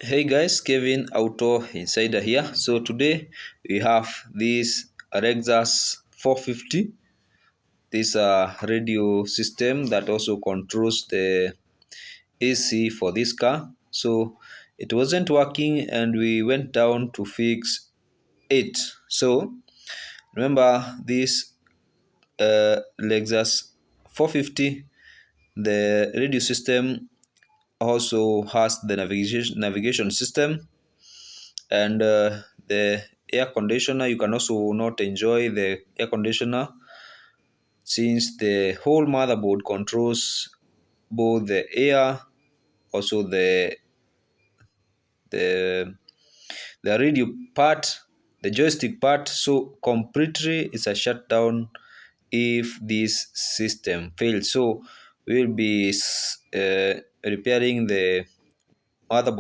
Hey guys, Kevin Auto Insider here. So today we have this Lexus 450, this radio system that also controls the AC for this car. So it wasn't working and we went down to fix it. So remember this Lexus 450, the radio system also has the navigation system and the air conditioner. You can also not enjoy the air conditioner since the whole motherboard controls both the air, also the the radio part, the joystick part. So completely it's a shutdown if this system fails. So we'll be repairing the motherboard